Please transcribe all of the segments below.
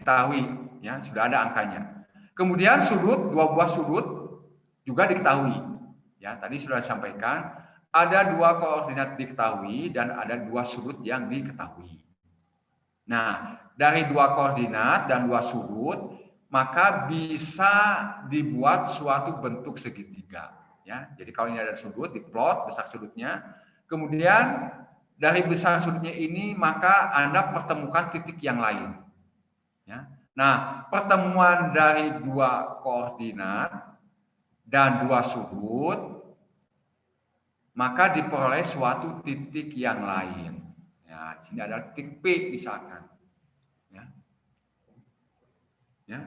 diketahui, ya sudah ada angkanya. Kemudian sudut, dua buah sudut juga diketahui. Ya, tadi sudah disampaikan ada dua koordinat diketahui dan ada dua sudut yang diketahui. Nah, dari dua koordinat dan dua sudut, maka bisa dibuat suatu bentuk segitiga. Ya, jadi kalau ini ada sudut, diplot besar sudutnya. Kemudian dari besar sudutnya ini, maka Anda pertemukan titik yang lain. Ya. Nah, pertemuan dari dua koordinat dan dua sudut, maka diperoleh suatu titik yang lain. Ya, di sini ada titik P misalkan. Ya. Ya.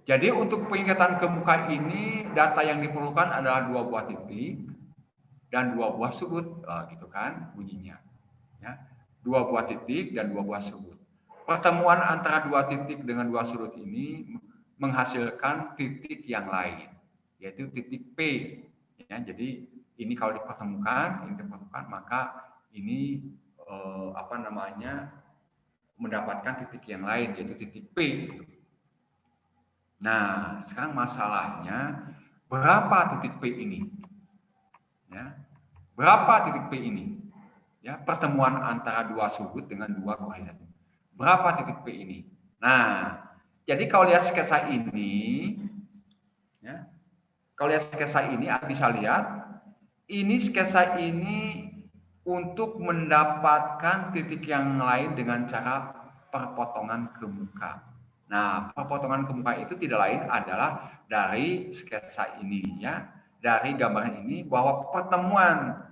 Jadi untuk pengikatan ke muka ini, data yang diperlukan adalah dua buah titik dan dua buah sudut, gitu kan bunyinya. Ya. Dua buah titik dan dua buah sudut. Pertemuan antara dua titik dengan dua sudut ini menghasilkan titik yang lain, yaitu titik P. Ya, jadi ini kalau dipertemukan, maka ini mendapatkan titik yang lain, yaitu titik P. Nah, sekarang masalahnya berapa titik P ini? Ya, berapa titik P ini? Ya, pertemuan antara dua sudut dengan dua koordinat. Berapa titik P ini? Nah, jadi kalau lihat sketsa ini, ya, kalau lihat sketsa ini, Anda bisa lihat, ini sketsa ini untuk mendapatkan titik yang lain dengan cara perpotongan ke muka. Nah, perpotongan ke muka itu tidak lain adalah dari sketsa ini, ya, dari gambaran ini bahwa pertemuan,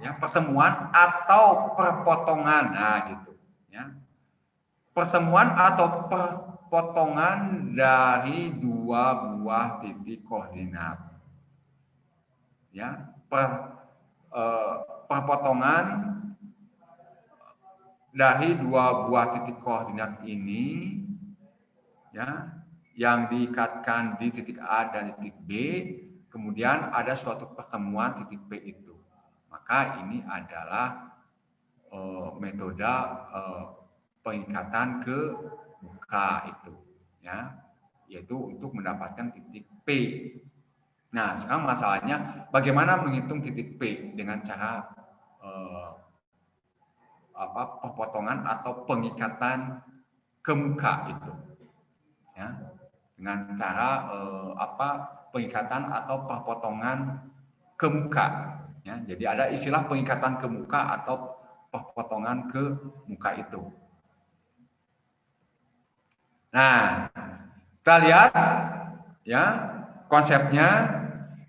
ya, pertemuan atau perpotongan, nah gitu, ya. Pertemuan atau perpotongan dari dua buah titik koordinat. Ya, perpotongan dari dua buah titik koordinat ini, ya, yang diikatkan di titik A dan titik B, kemudian ada suatu pertemuan titik P itu. Maka ini adalah metode pengikatan ke muka itu, ya, yaitu untuk mendapatkan titik P. Nah, sekarang masalahnya bagaimana menghitung titik P dengan cara perpotongan atau pengikatan ke muka itu, ya, dengan cara pengikatan atau perpotongan ke muka, ya. Jadi ada istilah pengikatan ke muka atau perpotongan ke muka itu. Nah, kita lihat, ya, konsepnya.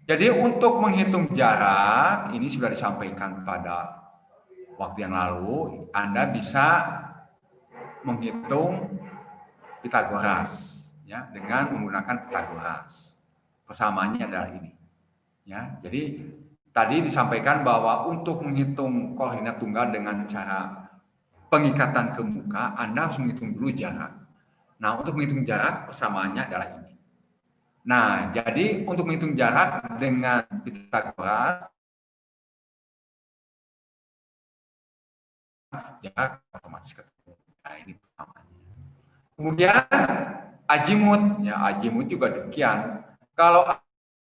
Jadi untuk menghitung jarak, ini sudah disampaikan pada waktu yang lalu, Anda bisa menghitung Pitagoras, ya, dengan menggunakan Pitagoras. Persamaannya adalah ini, ya. Jadi tadi disampaikan bahwa untuk menghitung koordinat tunggal dengan cara pengikatan ke muka, Anda harus menghitung dulu jarak. Nah, untuk menghitung jarak, persamaannya adalah ini. Nah, jadi untuk menghitung jarak dengan Pitagoras, jarak otomatis ketemu. Nah, ini pertamanya. Kemudian azimut, ya, azimut juga demikian. Kalau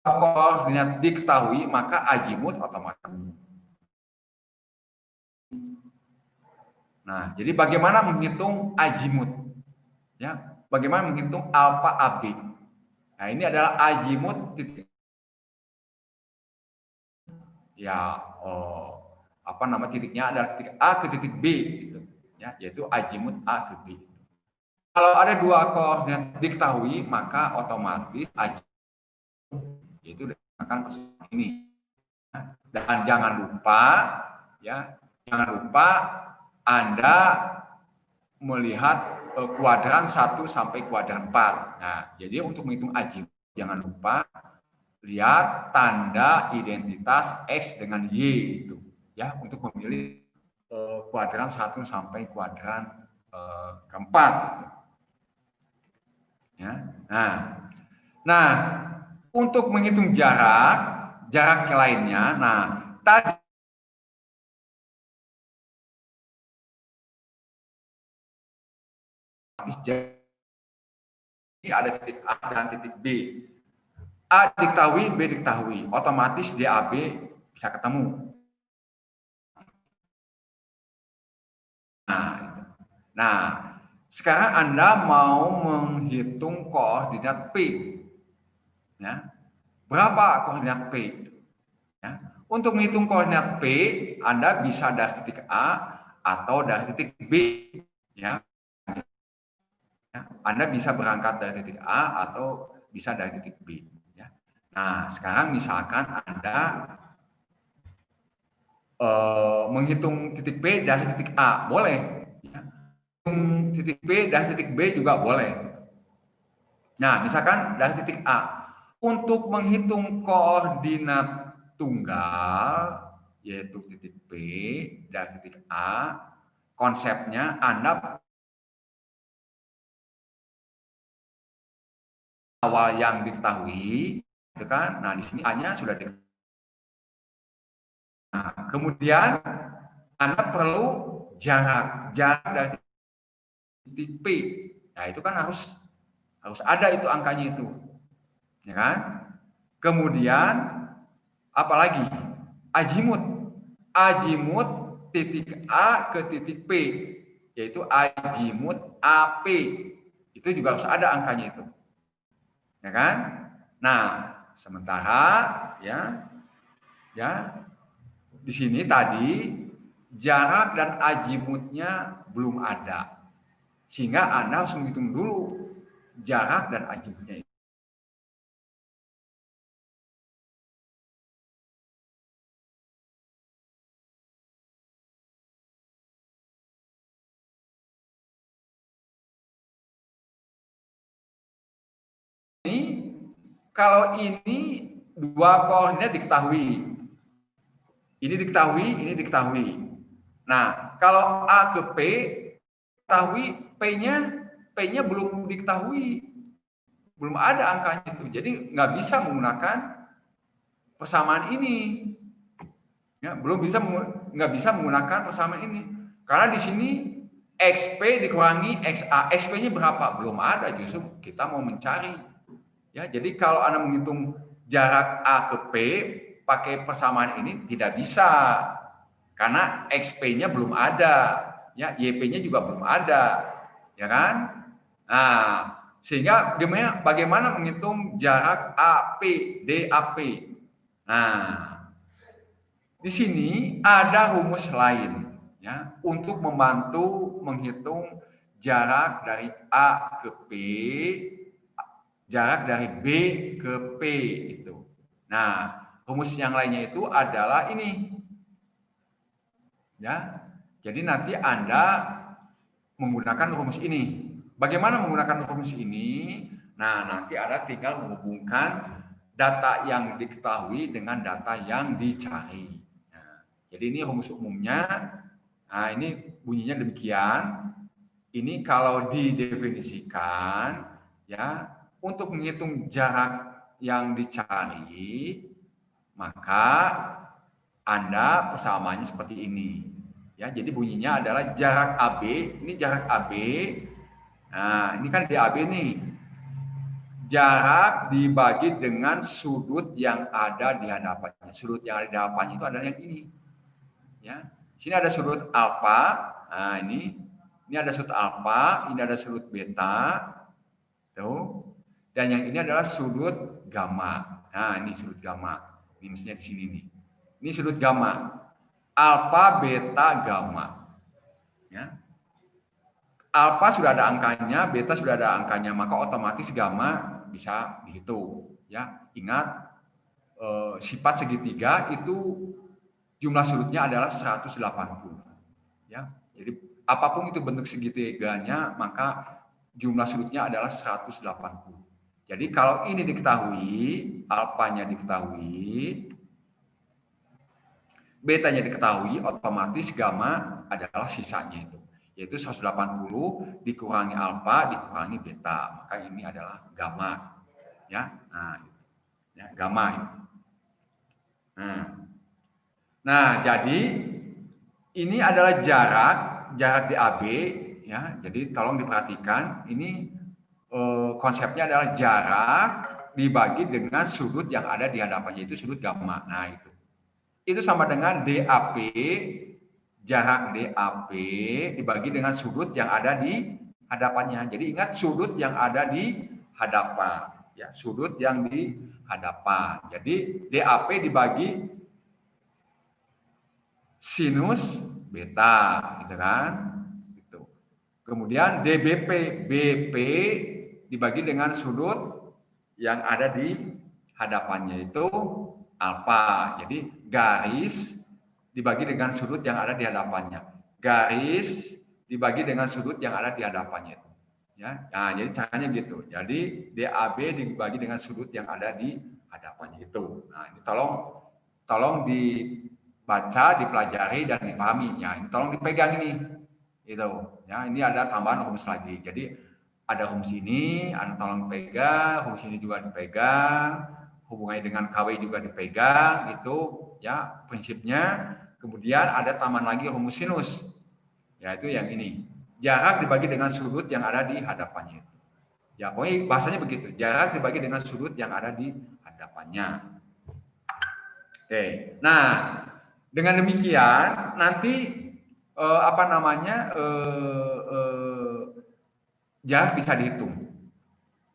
koordinat diketahui, maka azimut otomatis. Nah, jadi bagaimana menghitung azimut? Ya, bagaimana menghitung alfa AB? Nah, ini adalah azimut titik, ya, titiknya adalah titik A ke titik B, gitu, ya, yaitu azimut A ke B. Kalau ada dua koordinat diketahui, maka otomatis azimut yaitu akan persamaan ini. Dan jangan lupa, ya, jangan lupa Anda melihat kuadran 1 sampai kuadran 4. Nah, jadi untuk menghitung azimut, jangan lupa lihat tanda identitas X dengan Y itu, ya, untuk memilih kuadran 1 sampai kuadran keempat. Ya. Nah, untuk menghitung jarak lainnya, nah, tadi ada titik A dan titik B. A diketahui, B diketahui, otomatis DAB bisa ketemu. Nah, sekarang Anda mau menghitung koordinat P. Ya. Berapa koordinat P? Ya. Untuk menghitung koordinat P, Anda bisa dari titik A atau dari titik B. Ya. Anda bisa berangkat dari titik A atau bisa dari titik B. Ya. Nah, sekarang misalkan Anda menghitung titik B dari titik A, boleh. Ya. Titik B dari titik B juga boleh. Nah, misalkan dari titik A, untuk menghitung koordinat tunggal, yaitu titik B dari titik A, konsepnya Anda awal yang diketahui, itu kan? Nah, di sini A-nya sudah diketahui. Nah, kemudian Anda perlu jarak dari titik P. Nah, itu kan harus ada itu angkanya itu. Ya kan? Kemudian apalagi? Azimut. Azimut titik A ke titik P, yaitu azimut AP. Itu juga harus ada angkanya itu. Ya kan? Nah, sementara ya di sini tadi jarak dan azimutnya belum ada. Sehingga Anda harus menghitung dulu jarak dan azimutnya itu. Kalau ini dua koordinat diketahui, ini diketahui. Nah, kalau A ke P, diketahui P-nya belum diketahui, belum ada angkanya itu. Jadi nggak bisa menggunakan persamaan ini. Ya, nggak bisa menggunakan persamaan ini. Karena di sini XP dikurangi XA. XP-nya berapa? Belum ada, justru kita mau mencari. Ya, jadi kalau Anda menghitung jarak A ke P pakai persamaan ini tidak bisa. Karena XP-nya belum ada, ya, YP-nya juga belum ada. Ya kan? Nah, sehingga bagaimana menghitung jarak AP, DAP? Nah, di sini ada rumus lain ya untuk membantu menghitung jarak dari A ke P, jarak dari B ke P itu. Nah, rumus yang lainnya itu adalah ini. Ya. Jadi nanti Anda menggunakan rumus ini. Bagaimana menggunakan rumus ini? Nah, nanti Anda tinggal menghubungkan data yang diketahui dengan data yang dicari. Nah, jadi ini rumus umumnya. Nah, ini bunyinya demikian. Ini kalau didefinisikan, ya, untuk menghitung jarak yang dicari, maka Anda persamaannya seperti ini. Ya, jadi bunyinya adalah jarak AB, ini jarak AB. Nah, ini kan DAB nih. Jarak dibagi dengan sudut yang ada di hadapannya. Sudut yang ada di hadapannya itu adalah yang ini. Ya. Sini ada sudut alfa. Nah, ini ada sudut alfa, ini ada sudut beta. Tuh. Dan yang ini adalah sudut gamma. Nah, ini sudut gamma. Ini mestinya di sini nih. Ini sudut gamma. Alfa, beta, gamma. Ya. Alfa sudah ada angkanya, beta sudah ada angkanya, maka otomatis gamma bisa dihitung. Ya, ingat sifat segitiga itu jumlah sudutnya adalah 180. Ya, jadi apapun itu bentuk segitiganya, maka jumlah sudutnya adalah 180. Jadi kalau ini diketahui, alfanya diketahui, betanya diketahui, otomatis gamma adalah sisanya itu, yaitu 180 dikurangi alfa dikurangi beta, maka ini adalah gamma. Ya, nah, ya, gamma. Nah, jadi ini adalah jarak DAB, ya. Jadi tolong diperhatikan, ini konsepnya adalah jarak dibagi dengan sudut yang ada di hadapannya, itu sudut gamma. Nah, itu sama dengan DAP, jarak DAP dibagi dengan sudut yang ada di hadapannya. Jadi ingat sudut yang ada di hadapan, ya, sudut yang di hadapan. Jadi DAP dibagi sinus beta, gitu kan? Gitu. Kemudian DBP, BP dibagi dengan sudut yang ada di hadapannya itu alfa. Jadi garis dibagi dengan sudut yang ada di hadapannya. Garis dibagi dengan sudut yang ada di hadapannya itu. Ya, nah, jadi caranya gitu. Jadi DAB dibagi dengan sudut yang ada di hadapannya itu. Nah, ini tolong dibaca, dipelajari dan dipahami. Ya, ini tolong dipegang ini. Itu. Ya, ini ada tambahan rumus lagi. Jadi ada rumus ini, Anda tolong pegang, rumus ini juga dipegang, hubungannya dengan KW juga dipegang, itu ya prinsipnya. Kemudian ada tambahan lagi rumus sinus, yaitu yang ini. Jarak dibagi dengan sudut yang ada di hadapannya. Ya, pokoknya bahasanya begitu. Jarak dibagi dengan sudut yang ada di hadapannya. Oke. Nah, dengan demikian nanti jarak bisa dihitung.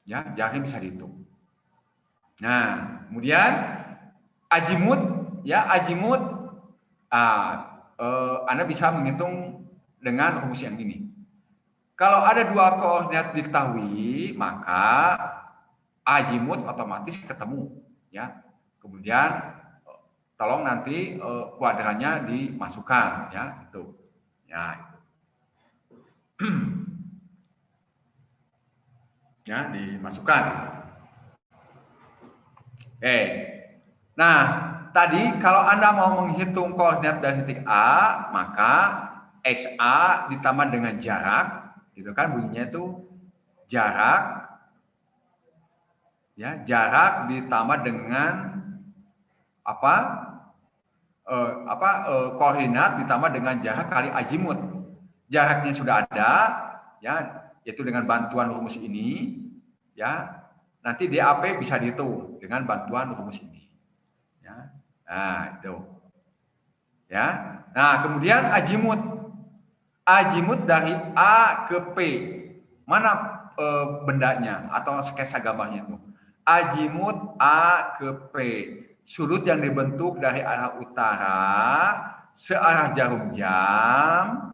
Ya, jaraknya bisa dihitung. Nah, kemudian azimut, ya, azimut, Anda bisa menghitung dengan rumus yang ini. Kalau ada dua koordinat diketahui, maka azimut otomatis ketemu, ya. Kemudian tolong nanti kuadrannya dimasukkan, ya, itu. Ya, itu. Ya, dimasukkan. Nah, tadi kalau Anda mau menghitung koordinat dari titik A, maka XA ditambah dengan jarak, gitu kan, bunyinya itu jarak, ya, jarak ditambah dengan koordinat ditambah dengan jarak kali azimut. Jaraknya sudah ada, ya, yaitu dengan bantuan rumus ini, ya. Nanti DAP bisa dihitung dengan bantuan rumus ini, ya. Nah, itu, ya. Nah, kemudian azimut dari A ke P, mana bendanya atau sketsa gambarnya itu? Azimut A ke P, sudut yang dibentuk dari arah utara searah jarum jam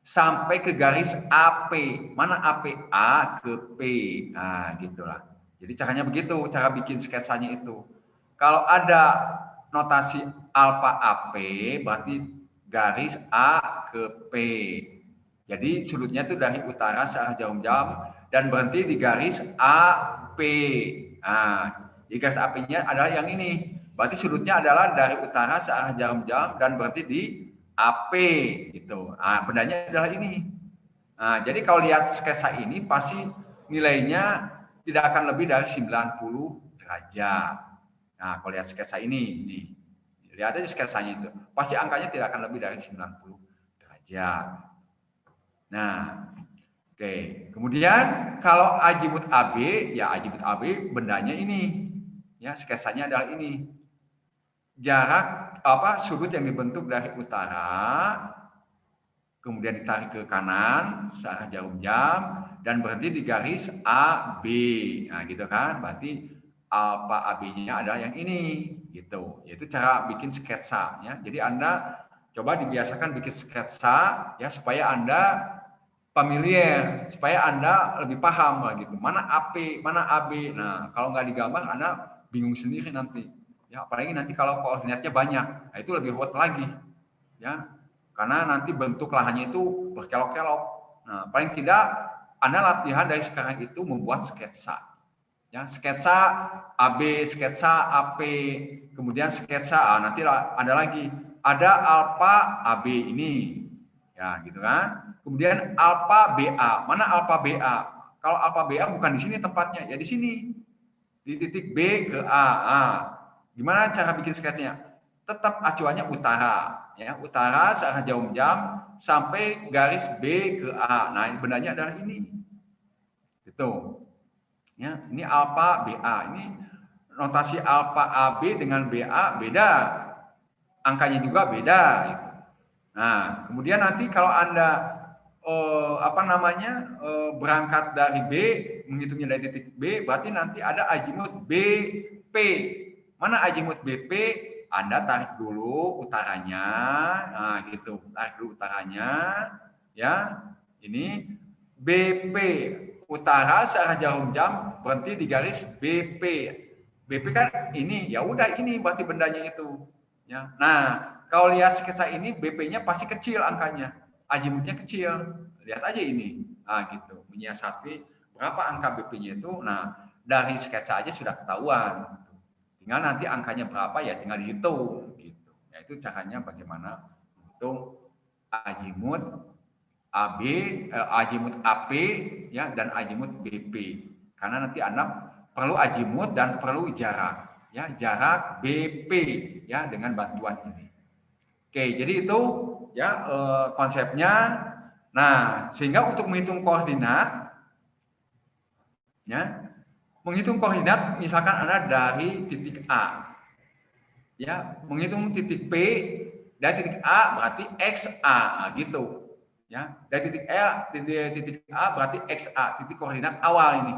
sampai ke garis AP. Mana AP? A ke P. Nah, gitulah. Jadi caranya begitu, cara bikin sketsanya itu. Kalau ada notasi alfa AP, berarti garis A ke P. Jadi sudutnya itu dari utara searah jarum jam dan berhenti di garis AP. Nah, di garis AP-nya adalah yang ini. Berarti sudutnya adalah dari utara searah jarum jam dan berhenti di AP gitu. Nah, bendanya adalah ini. Nah, jadi kalau lihat sketsa ini pasti nilainya tidak akan lebih dari 90 derajat. Nah, kalau lihat sketsa ini, nih. Lihat aja sketsanya itu. Pasti angkanya tidak akan lebih dari 90 derajat. Nah, oke. Kemudian kalau azimut AB, ya azimut AB bendanya ini. Ya, sketsanya adalah ini. Jarak sudut yang dibentuk dari utara, kemudian ditarik ke kanan searah jarum jam dan berhenti di garis AB. Nah, gitu kan? Berarti alfa AB-nya adalah yang ini, gitu. Yaitu cara bikin sketsa, ya. Jadi Anda coba dibiasakan bikin sketsa, ya, supaya Anda familiar, supaya Anda lebih paham lah gitu. Mana AP, mana AB. Nah, kalau nggak digambar, Anda bingung sendiri nanti. Ya, apalagi nanti kalau koordinatnya banyak, nah itu lebih ruwet lagi, ya, karena nanti bentuk lahannya itu berkelok-kelok. Nah, paling tidak Anda latihan dari sekarang itu membuat sketsa, ya, sketsa AB, sketsa AP, kemudian sketsa nanti ada lagi, ada alfa AB ini, ya, gitu kan. Kemudian alfa BA, mana alfa BA? Kalau alfa BA bukan di sini tempatnya, ya di sini, di titik B ke A. Gimana cara bikin sketsnya? Tetap acuannya utara, ya, utara searah jarum jam sampai garis B ke A. Nah, bendanya adalah ini, Gitu. Ya, ini alfa BA. Ini notasi alfa AB dengan BA beda. Angkanya juga beda. Gitu. Nah, kemudian nanti kalau Anda berangkat dari B, menghitungnya dari titik B, berarti nanti ada azimut BP. Mana azimut BP? Anda tarik dulu utaranya, nah gitu, tarik dulu utaranya, ya. Ini BP utara searah jarum jam berhenti di garis BP. BP kan ini, ya udah ini berarti bendanya itu, ya. Nah, kalau lihat sketsa ini BP-nya pasti kecil angkanya, azimutnya kecil. Lihat aja ini, nah gitu, menyiasati berapa angka BP-nya itu. Nah, dari sketsa aja sudah ketahuan. Tinggal nanti angkanya berapa ya tinggal dihitung gitu. Ya itu caranya bagaimana untuk azimut AB, azimut AP ya dan azimut BP. Karena nanti Anda perlu azimut dan perlu jarak ya, jarak BP ya dengan bantuan ini. Oke, jadi itu ya konsepnya. Nah, sehingga untuk menghitung koordinat ya, menghitung koordinat misalkan Anda dari titik A. Ya, menghitung titik P dari titik A berarti XA, nah, gitu. Ya, dari titik A berarti XA, titik koordinat awal ini.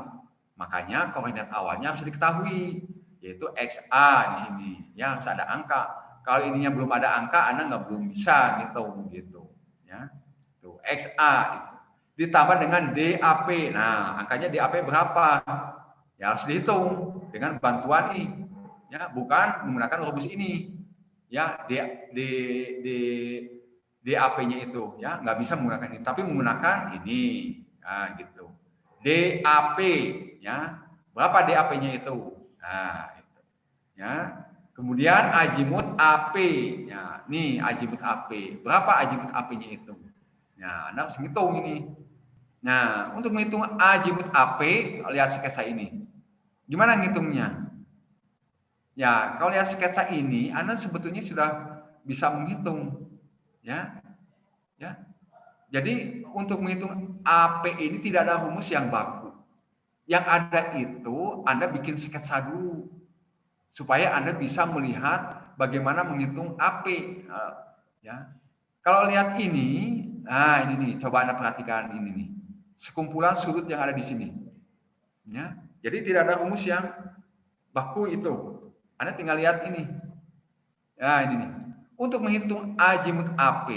Makanya koordinat awalnya harus diketahui, yaitu XA di sini. Ya, harus ada angka. Kalau ininya belum ada angka, Anda belum bisa gitu. Ya, tuh XA itu. Ditambah dengan DAP. Nah, angkanya DAP berapa? Ya harus dihitung dengan bantuan ini. Ya, bukan menggunakan rumus ini. Ya, DAP-nya itu ya nggak bisa menggunakan ini, tapi menggunakan ini. Nah, gitu. DAP ya. Berapa DAP-nya itu? Nah, itu. Ya. Kemudian azimut AP. Ya, nih azimut AP. Berapa azimut AP-nya itu? Nah, Anda harus ngitung ini. Nah, untuk menghitung azimut AP, lihat sketsa ini. Gimana ngitungnya? Ya, kalau lihat sketsa ini, Anda sebetulnya sudah bisa menghitung. Ya, ya. Jadi untuk menghitung AP ini tidak ada rumus yang baku. Yang ada itu Anda bikin sketsa dulu supaya Anda bisa melihat bagaimana menghitung AP. Ya. Kalau lihat ini, nah ini nih, coba Anda perhatikan ini nih. Sekumpulan sudut yang ada di sini. Ya. Jadi tidak ada rumus yang baku itu. Anda tinggal lihat ini. Nah, ini nih. Untuk menghitung azimut AP,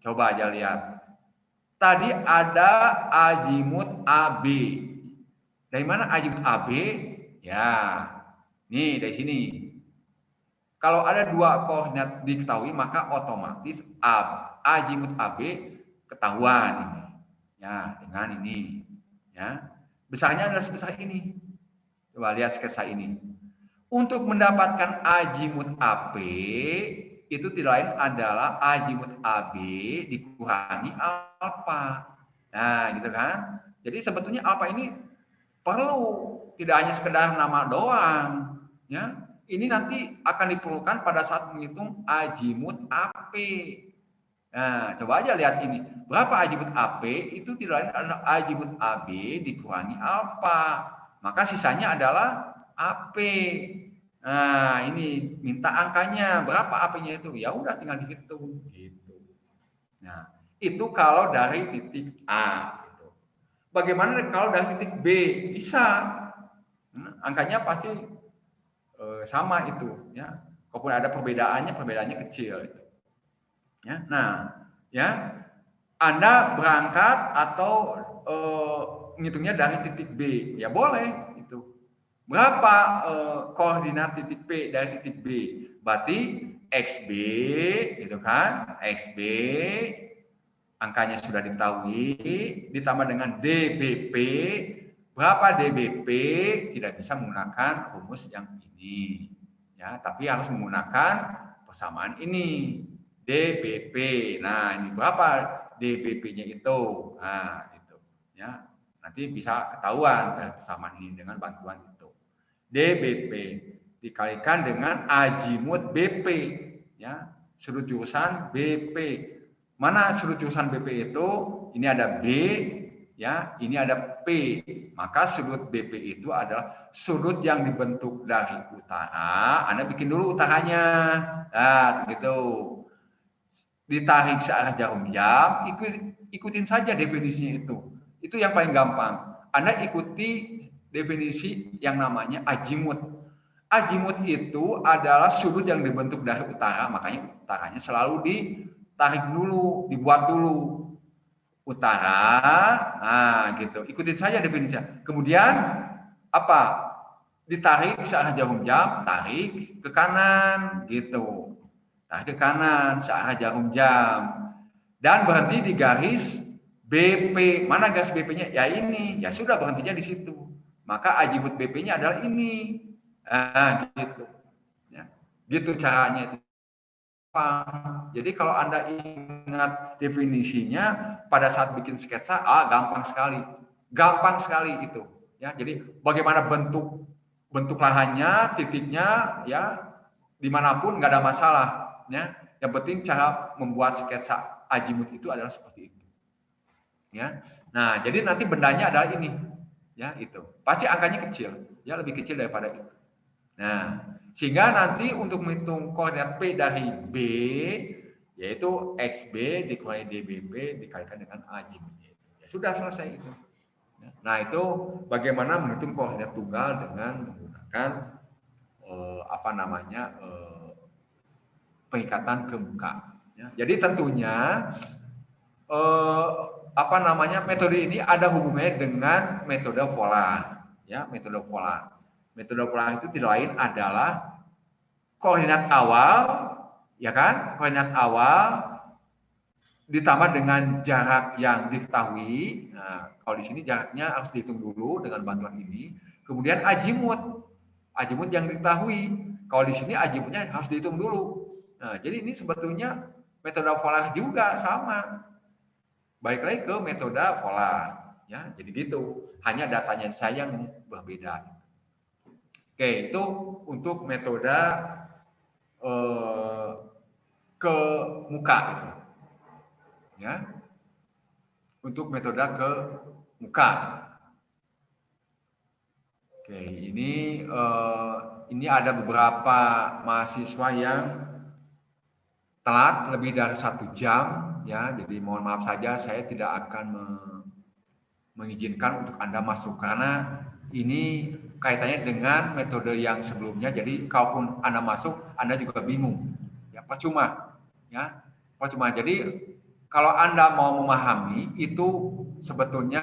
coba aja lihat. Tadi ada azimut AB. Dari mana azimut AB? Ya, nih dari sini. Kalau ada dua koordinat diketahui, maka otomatis azimut AB ketahuan ini. Ya, dengan ini. Ya, besarnya adalah sebesar ini. Coba lihat sketsa ini. Untuk mendapatkan azimut AP itu tidak lain adalah azimut AB dikurangi alfa. Nah, gitu kan? Jadi sebetulnya alfa ini perlu, tidak hanya sekedar nama doang, ya. Ini nanti akan diperlukan pada saat menghitung azimut AP. Nah, coba aja lihat ini. Berapa azimut AP? Itu tidak lain adalah azimut AB dikurangi alfa. Maka sisanya adalah AP. Nah, ini minta angkanya berapa AP-nya itu? Ya udah tinggal dihitung gitu. Nah, itu kalau dari titik A gitu. Bagaimana kalau dari titik B? Bisa. Angkanya pasti sama itu ya. Kalaupun ada perbedaannya kecil gitu. Ya. Nah, ya. Anda berangkat atau ngitungnya dari titik B. Ya boleh itu. Berapa koordinat titik P dari titik B? Berarti XB, gitu kan? XB, angkanya sudah diketahui, ditambah dengan DBP. Berapa DBP? Tidak bisa menggunakan rumus yang ini, ya. Tapi harus menggunakan persamaan ini, DBP. Nah, ini berapa DBP-nya itu? Nah, itu, ya. Nanti bisa ketahuan dari persamaan ini dengan bantuan itu. DBP dikalikan dengan azimut BP, ya, sudut jurusan BP. Mana sudut jurusan BP itu? Ini ada B, ya, ini ada P, maka sudut BP itu adalah sudut yang dibentuk dari utara. Anda bikin dulu utaranya, nah, gitu. Ditarik searah jarum jam, ikutin saja definisinya itu. Itu yang paling gampang. Anda ikuti definisi yang namanya azimut. Azimut itu adalah sudut yang dibentuk dari utara, makanya utaranya selalu ditarik dulu, dibuat dulu. Utara, nah gitu. Ikutin saja definisinya. Kemudian apa? Ditarik searah jarum jam, tarik ke kanan, gitu. Tarik ke kanan searah jarum jam. Dan berhenti di garis BP. Mana garis BP-nya? Ya ini. Ya sudah, berhentinya di situ. Maka azimut BP-nya adalah ini. Nah, gitu. Ya. Gitu caranya. Jadi kalau Anda ingat definisinya pada saat bikin sketsa, gampang sekali. Gampang sekali itu. Ya, jadi bagaimana bentuk lahannya, titiknya, ya dimanapun nggak ada masalah. Ya, yang penting cara membuat sketsa azimut itu adalah seperti itu. Ya, nah jadi nanti bendanya adalah ini, ya itu. Pasti angkanya kecil, ya lebih kecil daripada itu. Nah, sehingga nanti untuk menghitung koordinat P dari B, yaitu XB dikurangi DBB dikalikan dengan azimut. Ya sudah selesai itu. Nah itu bagaimana menghitung koordinat tunggal dengan menggunakan pengikatan ke muka. Ya. Jadi tentunya metode ini ada hubungannya dengan metode pola. Ya, metode pola. Metode pola itu tidak lain adalah koordinat awal, ya kan? Koordinat awal ditambah dengan jarak yang diketahui. Nah, kalau di sini jaraknya harus dihitung dulu dengan bantuan ini. Kemudian azimut yang diketahui. Kalau di sini azimutnya harus dihitung dulu. Nah, jadi ini sebetulnya metode pola juga sama. Baik lagi ke metode pola, ya. Jadi gitu. Hanya datanya saya yang berbeda. Oke, itu untuk metode ke muka, ya. Untuk metode ke muka. Oke, ini ada beberapa mahasiswa yang telat lebih dari 1 jam, ya. Jadi mohon maaf saja, saya tidak akan mengizinkan untuk Anda masuk karena ini kaitannya dengan metode yang sebelumnya. Jadi kalaupun Anda masuk, Anda juga bingung, ya percuma, ya percuma. Jadi kalau Anda mau memahami itu sebetulnya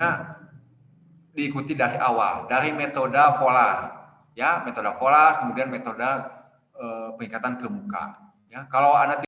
diikuti dari awal, dari metode pola, ya metode pola, kemudian metode pengikatan ke muka. Ya, kalau Anda